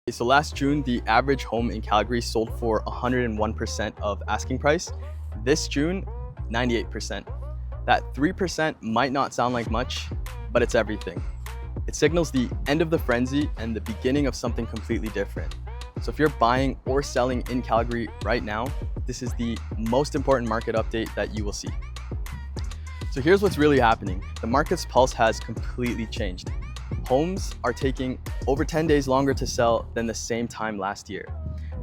So last June, the average home in Calgary sold for 101% of asking price. This June, 98%. That 3% might not sound like much, but it's everything. It signals the end of the frenzy and the beginning of something completely different. So if you're buying or selling in Calgary right now, this is the most important market update that you will see. So here's what's really happening. The market's pulse has completely changed. Homes are taking over 10 days longer to sell than the same time last year.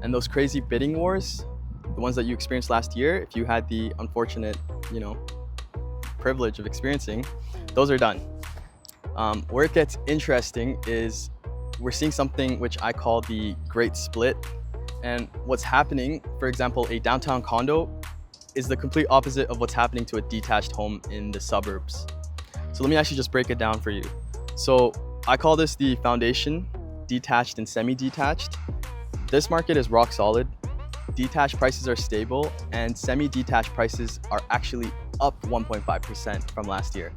And those crazy bidding wars, the ones that you experienced last year, if you had the unfortunate, privilege of experiencing, those are done. Where it gets interesting is we're seeing something which I call the great split. And what's happening, for example, a downtown condo is the complete opposite of what's happening to a detached home in the suburbs. So let me actually just break it down for you. So I call this the foundation, detached and semi-detached. This market is rock solid. Detached prices are stable and semi-detached prices are actually up 1.5% from last year.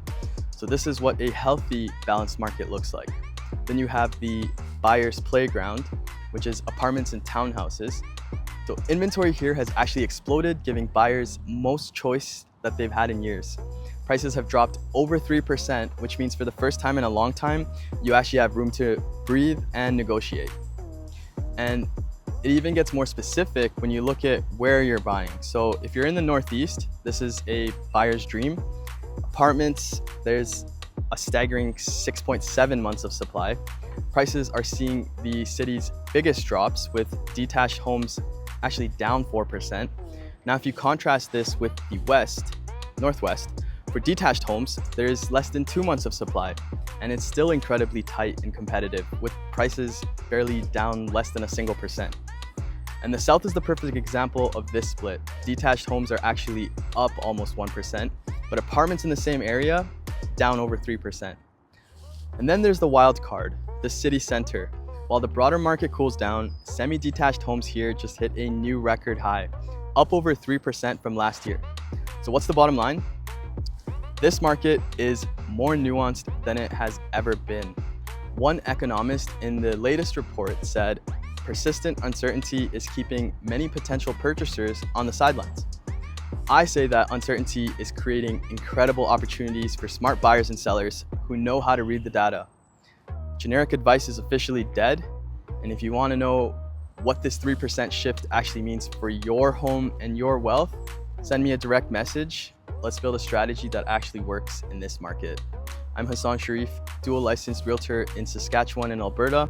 So this is what a healthy, balanced market looks like. Then you have the buyer's playground, which is apartments and townhouses. So inventory here has actually exploded, giving buyers most choice that they've had in years. Prices have dropped over 3%, which means for the first time in a long time, you actually have room to breathe and negotiate. And it even gets more specific when you look at where you're buying. So if you're in the Northeast, this is a buyer's dream. Apartments, there's a staggering 6.7 months of supply. Prices are seeing the city's biggest drops, with detached homes actually down 4%. Now, if you contrast this with the Northwest, for detached homes, there is less than 2 months of supply, and it's still incredibly tight and competitive, with prices barely down less than a single percent. And the South is the perfect example of this split. Detached homes are actually up almost 1%, but apartments in the same area, down over 3%. And then there's the wild card, the city center. While the broader market cools down, semi-detached homes here just hit a new record high, up over 3% from last year. So what's the bottom line? This market is more nuanced than it has ever been. One economist in the latest report said, persistent uncertainty is keeping many potential purchasers on the sidelines. I say that uncertainty is creating incredible opportunities for smart buyers and sellers who know how to read the data. Generic advice is officially dead, and if you want to know what this 3% shift actually means for your home and your wealth, send me a direct message. Let's build a strategy that actually works in this market. I'm Sharif, dual licensed realtor in Saskatchewan and Alberta.